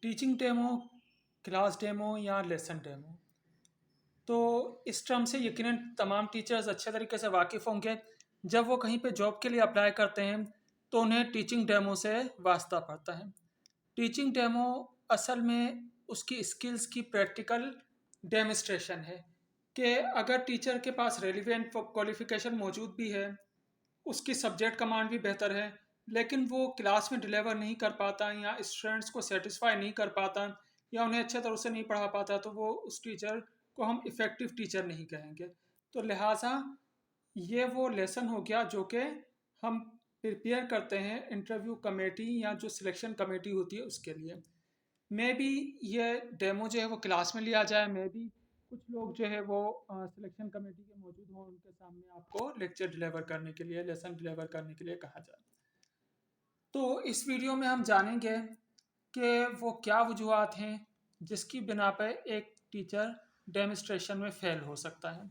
Teaching demo, class demo या lesson demo. तो इस टर्म से यकीनन तमाम टीचर्स अच्छे तरीके से वाकिफ़ होंगे। जब वो कहीं पे जॉब के लिए अप्लाई करते हैं तो उन्हें टीचिंग डेमो से वास्ता पड़ता है। टीचिंग डेमो असल में उसकी स्किल्स की प्रैक्टिकल डेमोस्ट्रेशन है कि अगर टीचर के पास रेलिवेंट क्वालिफिकेशन मौजूद भी है, उसकी सब्जेक्ट कमांड भी बेहतर है, लेकिन वो क्लास में डिलीवर नहीं कर पाता या स्टूडेंट्स को सेटिस्फाई नहीं कर पाता या उन्हें अच्छे तरह से नहीं पढ़ा पाता, तो वो उस टीचर को हम इफ़ेक्टिव टीचर नहीं कहेंगे। तो लिहाजा ये वो लेसन हो गया जो कि हम प्रिपेयर करते हैं इंटरव्यू कमेटी या जो सिलेक्शन कमेटी होती है उसके लिए। मे बी ये डेमो जो है वो क्लास में लिया जाए, मे बी कुछ लोग जो है वो सिलेक्शन कमेटी के मौजूद हों, उनके सामने आपको लेक्चर डिलीवर करने के लिए, लेसन डिलीवर करने के लिए कहा जाए। तो इस वीडियो में हम जानेंगे कि वो क्या वजूहत हैं जिसकी बिना पर एक टीचर डेमोस्ट्रेशन में फेल हो सकता है।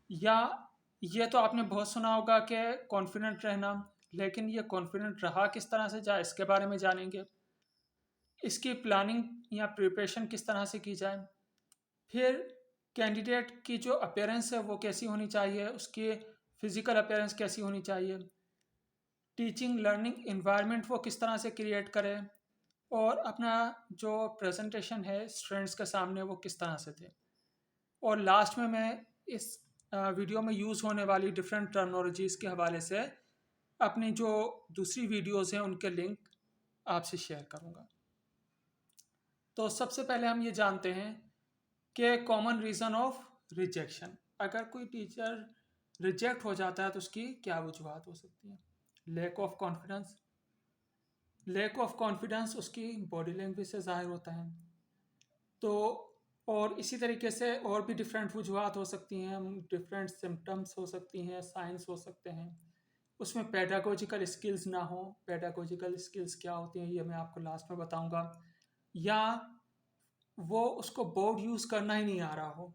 या ये तो आपने बहुत सुना होगा कि कॉन्फिडेंट रहना, लेकिन ये कॉन्फिडेंट रहा किस तरह से जाए इसके बारे में जानेंगे। इसकी प्लानिंग या प्रिपरेशन किस तरह से की जाए। फिर कैंडिडेट की जो अपीयरेंस है वो कैसी होनी चाहिए, उसकी फ़िज़िकल अपीयरेंस कैसी होनी चाहिए, टीचिंग लर्निंग इन्वायरमेंट वो किस तरह से क्रिएट करे, और अपना जो प्रेजेंटेशन है स्टूडेंट्स के सामने वो किस तरह से थे। और लास्ट में मैं इस वीडियो में यूज़ होने वाली डिफरेंट टर्मिनोलॉजीज़ के हवाले से अपनी जो दूसरी वीडियोज़ हैं उनके लिंक आपसे शेयर करूँगा। तो सबसे पहले हम ये जानते हैं कि कॉमन रीज़न ऑफ रिजेक्शन। अगर कोई टीचर रिजेक्ट हो जाता है तो उसकी क्या वजूहत हो सकती है। Lack of confidence. Lack of confidence उसकी बॉडी लैंग्वेज से ज़ाहिर होता है। तो और इसी तरीके से और भी डिफरेंट वजूहत हो सकती हैं, डिफरेंट सिम्टम्स हो सकती हैं, साइंस हो सकते हैं। उसमें पेडागोजिकल स्किल्स ना हो। पेडागोजिकल स्किल्स क्या होती हैं ये मैं आपको लास्ट में बताऊंगा। या वो उसको बोर्ड यूज़ करना ही नहीं आ रहा हो।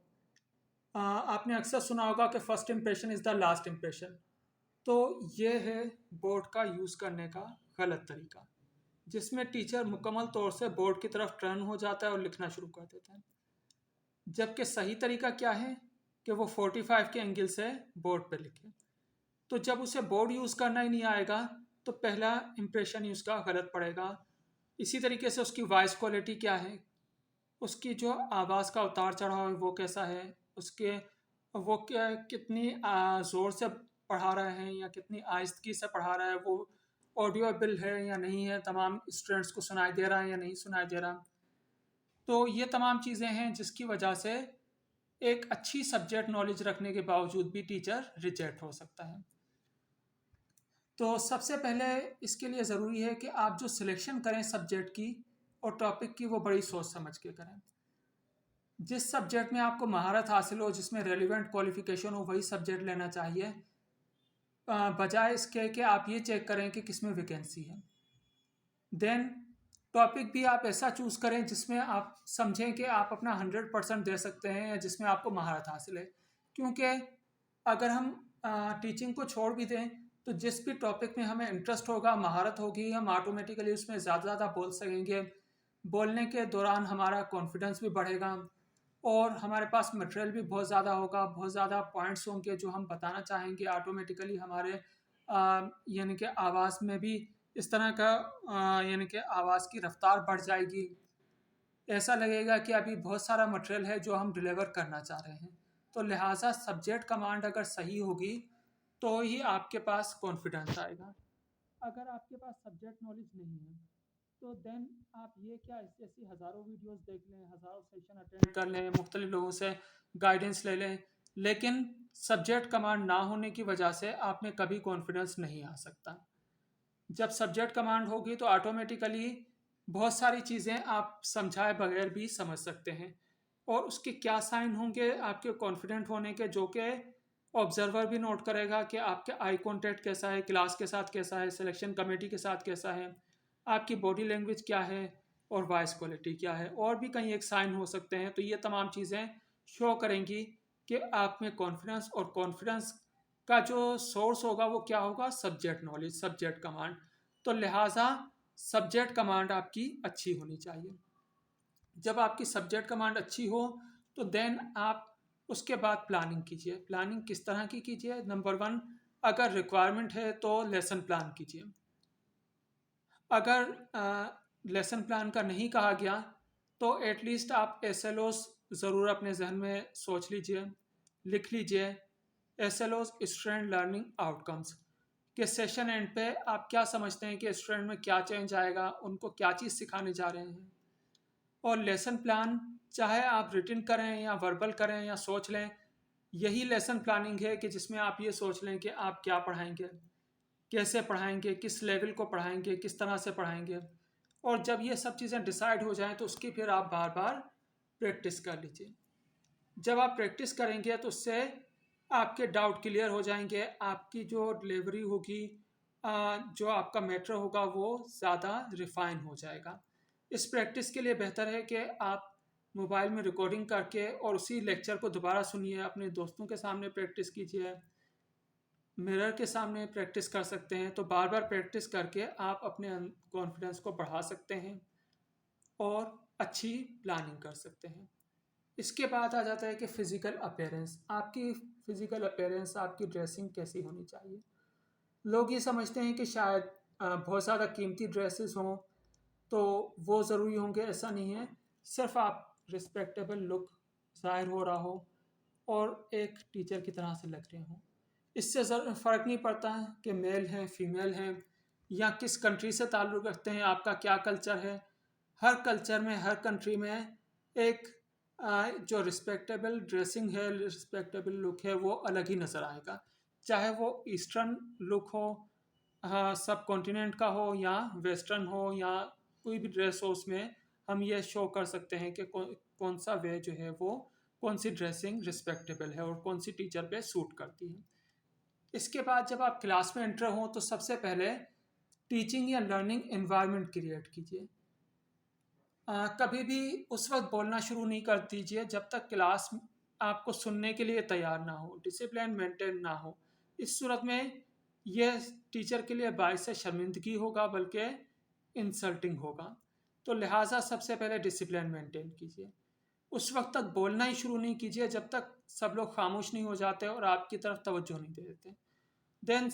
आपने अक्सर सुना होगा कि first impression is the last impression. तो ये है बोर्ड का यूज़ करने का गलत तरीका, जिसमें टीचर मुकम्मल तौर से बोर्ड की तरफ टर्न हो जाता है और लिखना शुरू कर देता है। जबकि सही तरीका क्या है कि वो 45 के एंगल से बोर्ड पे लिखे। तो जब उसे बोर्ड यूज़ करना ही नहीं आएगा तो पहला इम्प्रेशन ही उसका गलत पड़ेगा। इसी तरीके से उसकी वॉइस क्वालिटी क्या है, उसकी जो आवाज़ का उतार चढ़ाव है वो कैसा है, उसके वो क्या कितनी ज़ोर से पढ़ा रहे हैं या कितनी आहिस्तगी से पढ़ा रहा है, वो ऑडियोबल है या नहीं है, तमाम स्टूडेंट्स को सुनाई दे रहा है या नहीं सुनाई दे रहा। तो ये तमाम चीज़ें हैं जिसकी वजह से एक अच्छी सब्जेक्ट नॉलेज रखने के बावजूद भी टीचर रिजेक्ट हो सकता है। तो सबसे पहले इसके लिए ज़रूरी है कि आप जो सिलेक्शन करें सब्जेक्ट की और टॉपिक की वो बड़ी सोच समझ के करें। जिस सब्जेक्ट में आपको महारत हासिल हो, जिसमें रेलिवेंट क्वालिफिकेशन हो, वही सब्जेक्ट लेना चाहिए। बजाय इसके कि आप ये चेक करें कि किस में वैकेंसी है। देन टॉपिक भी आप ऐसा चूज़ करें जिसमें आप समझें कि आप अपना 100% दे सकते हैं या जिसमें आपको महारत हासिल है। क्योंकि अगर हम टीचिंग को छोड़ भी दें तो जिस भी टॉपिक में हमें इंटरेस्ट होगा, महारत होगी, हम ऑटोमेटिकली उसमें ज़्यादा बोल सकेंगे। बोलने के दौरान हमारा कॉन्फिडेंस भी बढ़ेगा और हमारे पास मटेरियल भी बहुत ज़्यादा होगा, बहुत ज़्यादा पॉइंट्स होंगे जो हम बताना चाहेंगे। ऑटोमेटिकली हमारे यानी कि आवाज़ में भी इस तरह का यानी कि आवाज़ की रफ्तार बढ़ जाएगी। ऐसा लगेगा कि अभी बहुत सारा मटेरियल है जो हम डिलीवर करना चाह रहे हैं। तो लिहाजा सब्जेक्ट कमांड अगर सही होगी तो ही आपके पास कॉन्फिडेंस आएगा। अगर आपके पास सब्जेक्ट नॉलेज नहीं है तो देन आप ये क्या ऐसी हज़ारों वीडियोस देख लें, हज़ारों सेशन अटेंड कर लें, मुख्तलिफ लोगों से गाइडेंस ले लें, लेकिन सब्जेक्ट कमांड ना होने की वजह से आप में कभी कॉन्फिडेंस नहीं आ सकता। जब सब्जेक्ट कमांड होगी तो ऑटोमेटिकली बहुत सारी चीज़ें आप समझाए बगैर भी समझ सकते हैं। और उसके क्या साइन होंगे आपके कॉन्फिडेंट होने के, जो कि ऑब्जर्वर भी नोट करेगा कि आपके आई कांटेक्ट कैसा है, क्लास के साथ कैसा है, सिलेक्शन कमेटी के साथ कैसा है, आपकी बॉडी लैंग्वेज क्या है और वॉइस क्वालिटी क्या है। और भी कई एक साइन हो सकते हैं। तो ये तमाम चीज़ें शो करेंगी कि आप में कॉन्फिडेंस, और कॉन्फिडेंस का जो सोर्स होगा वो क्या होगा, सब्जेक्ट नॉलेज, सब्जेक्ट कमांड। तो लिहाजा सब्जेक्ट कमांड आपकी अच्छी होनी चाहिए। जब आपकी सब्जेक्ट कमांड अच्छी हो तो देन आप उसके बाद प्लानिंग कीजिए। प्लानिंग किस तरह की कीजिए? नंबर वन, अगर रिक्वायरमेंट है तो लेसन प्लान कीजिए। अगर लेसन प्लान का नहीं कहा गया तो एटलीस्ट आप एसएलओस ज़रूर अपने जहन में सोच लीजिए, लिख लीजिए। एसएलओस, स्टूडेंट लर्निंग आउटकम्स, कि सेशन एंड पे आप क्या समझते हैं कि स्टूडेंट में क्या चेंज आएगा, उनको क्या चीज़ सिखाने जा रहे हैं। और लेसन प्लान चाहे आप रिटन करें या वर्बल करें या सोच लें, यही लेसन प्लानिंग है कि जिसमें आप ये सोच लें कि आप क्या पढ़ाएंगे, कैसे पढ़ाएंगे, किस लेवल को पढ़ाएंगे, किस तरह से पढ़ाएंगे। और जब ये सब चीज़ें डिसाइड हो जाएं तो उसकी फिर आप बार बार प्रैक्टिस कर लीजिए। जब आप प्रैक्टिस करेंगे तो उससे आपके डाउट क्लियर हो जाएंगे, आपकी जो डिलीवरी होगी, जो आपका मैटर होगा वो ज़्यादा रिफाइन हो जाएगा। इस प्रैक्टिस के लिए बेहतर है कि आप मोबाइल में रिकॉर्डिंग करके और उसी लेक्चर को दोबारा सुनिए, अपने दोस्तों के सामने प्रैक्टिस कीजिए, मिरर के सामने प्रैक्टिस कर सकते हैं। तो बार बार प्रैक्टिस करके आप अपने कॉन्फिडेंस को बढ़ा सकते हैं और अच्छी प्लानिंग कर सकते हैं। इसके बाद आ जाता है कि फ़िज़िकल अपीयरेंस। आपकी फ़िज़िकल अपीयरेंस, आपकी ड्रेसिंग कैसी होनी चाहिए। लोग ये समझते हैं कि शायद बहुत ज़्यादा कीमती ड्रेसेस हों तो वो ज़रूरी होंगे, ऐसा नहीं है। सिर्फ आप रिस्पेक्टेबल लुक ज़ाहिर हो रहा हो और एक टीचर की तरह से लग रहे हों। इससे फ़र्क नहीं पड़ता है कि मेल हैं, फीमेल हैं या किस कंट्री से ताल्लुक़ रखते हैं, आपका क्या कल्चर है। हर कल्चर में, हर कंट्री में एक जो रिस्पेक्टेबल ड्रेसिंग है, रिस्पेक्टेबल लुक है, वो अलग ही नज़र आएगा। चाहे वो ईस्टर्न लुक हो, हाँ, सब कॉन्टिनेंट का हो या वेस्टर्न हो या कोई भी ड्रेस हो, उसमें हम ये शो कर सकते हैं कि कौन सा वे जो है वो, कौन सी ड्रेसिंग रिस्पेक्टेबल है और कौन सी टीचर पे सूट करती है। इसके बाद जब आप क्लास में एंटर हों तो सबसे पहले टीचिंग या लर्निंग एनवायरनमेंट क्रिएट कीजिए। कभी भी उस वक्त बोलना शुरू नहीं कर दीजिए जब तक क्लास आपको सुनने के लिए तैयार ना हो, डिसिप्लिन मेंटेन ना हो। इस सूरत में यह टीचर के लिए बायस शर्मिंदगी होगा, बल्कि इंसल्टिंग होगा। तो लिहाजा सबसे पहले डिसिप्लिन मेंटेन कीजिए। उस वक्त तक बोलना ही शुरू नहीं कीजिए जब तक सब लोग खामोश नहीं हो जाते और आपकी तरफ तवज्जो नहीं दे देते। देन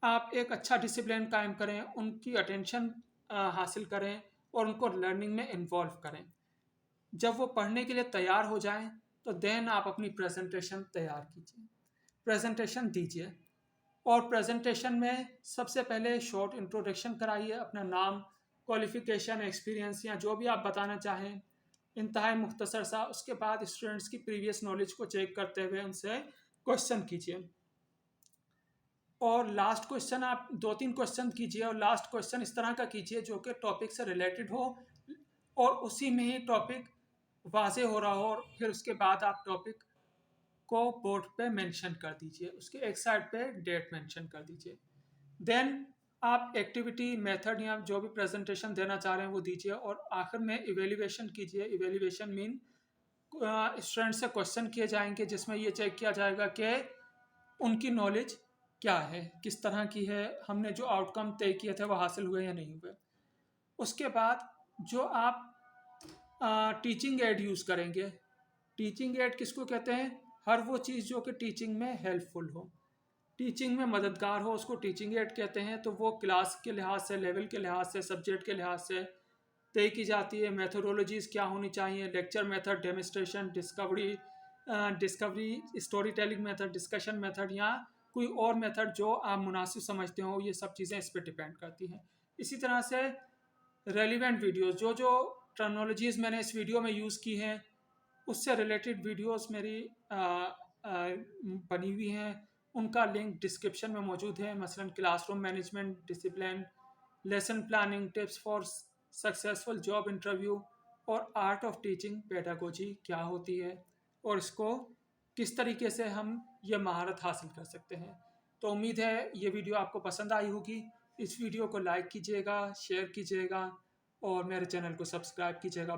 आप एक अच्छा डिसिप्लिन कायम करें, उनकी अटेंशन हासिल करें और उनको लर्निंग में इन्वॉल्व करें। जब वो पढ़ने के लिए तैयार हो जाएं तो देन आप अपनी प्रेजेंटेशन तैयार कीजिए, प्रेजेंटेशन दीजिए। और प्रेजेंटेशन में सबसे पहले शॉर्ट इंट्रोडक्शन कराइए, अपना नाम, क्वालिफ़िकेशन, एक्सपीरियंस या जो भी आप बताना चाहें, इंतहाई मुख्तसर सा। उसके बाद स्टूडेंट्स की प्रीवियस नॉलेज को चेक करते हुए उनसे क्वेश्चन कीजिए। और लास्ट क्वेश्चन आप 2-3 क्वेश्चन कीजिए और लास्ट क्वेश्चन इस तरह का कीजिए जो कि टॉपिक से रिलेटेड हो और उसी में ही टॉपिक वाज़े हो रहा हो। और फिर उसके बाद आप टॉपिक को बोर्ड पे मेंशन कर दीजिए, उसके एक साइड पे डेट मेंशन कर दीजिए। देन आप एक्टिविटी, मेथड या जो भी प्रेजेंटेशन देना चाह रहे हैं वो दीजिए और आखिर में इवेल्युएशन कीजिए। इवेल्युएशन मीन स्टूडेंट से क्वेश्चन किए जाएंगे जिसमें ये चेक किया जाएगा कि उनकी नॉलेज क्या है, किस तरह की है, हमने जो आउटकम तय किए थे वो हासिल हुए या नहीं हुए। उसके बाद जो आप टीचिंग एड यूज़ करेंगे, टीचिंग एड किसको कहते हैं? हर वो चीज़ जो कि टीचिंग में हेल्पफुल हो, टीचिंग में मददगार हो, उसको टीचिंग एड कहते हैं। तो वो क्लास के लिहाज से, लेवल के लिहाज से, सब्जेक्ट के लिहाज से तय की जाती है। मेथोडोलॉजीज़ क्या होनी चाहिए, lecture method, demonstration, discovery, story telling method, discussion method या कोई और मेथड जो आप मुनासिब समझते हो, ये सब चीज़ें इस पर डिपेंड करती हैं। इसी तरह से रेलिवेंट वीडियोस, जो टर्मिनोलॉजीज़ मैंने इस वीडियो में यूज़ की हैं उससे रिलेटेड वीडियोस मेरी बनी हुई हैं, उनका लिंक डिस्क्रिप्शन में मौजूद है। मसलन classroom management, discipline, lesson planning, tips for successful job interview और आर्ट ऑफ टीचिंग पेडागोजी क्या होती है और इसको किस तरीके से हम ये महारत हासिल कर सकते हैं। तो उम्मीद है ये वीडियो आपको पसंद आई होगी। इस वीडियो को लाइक कीजिएगा, शेयर कीजिएगा और मेरे चैनल को सब्सक्राइब कीजिएगा।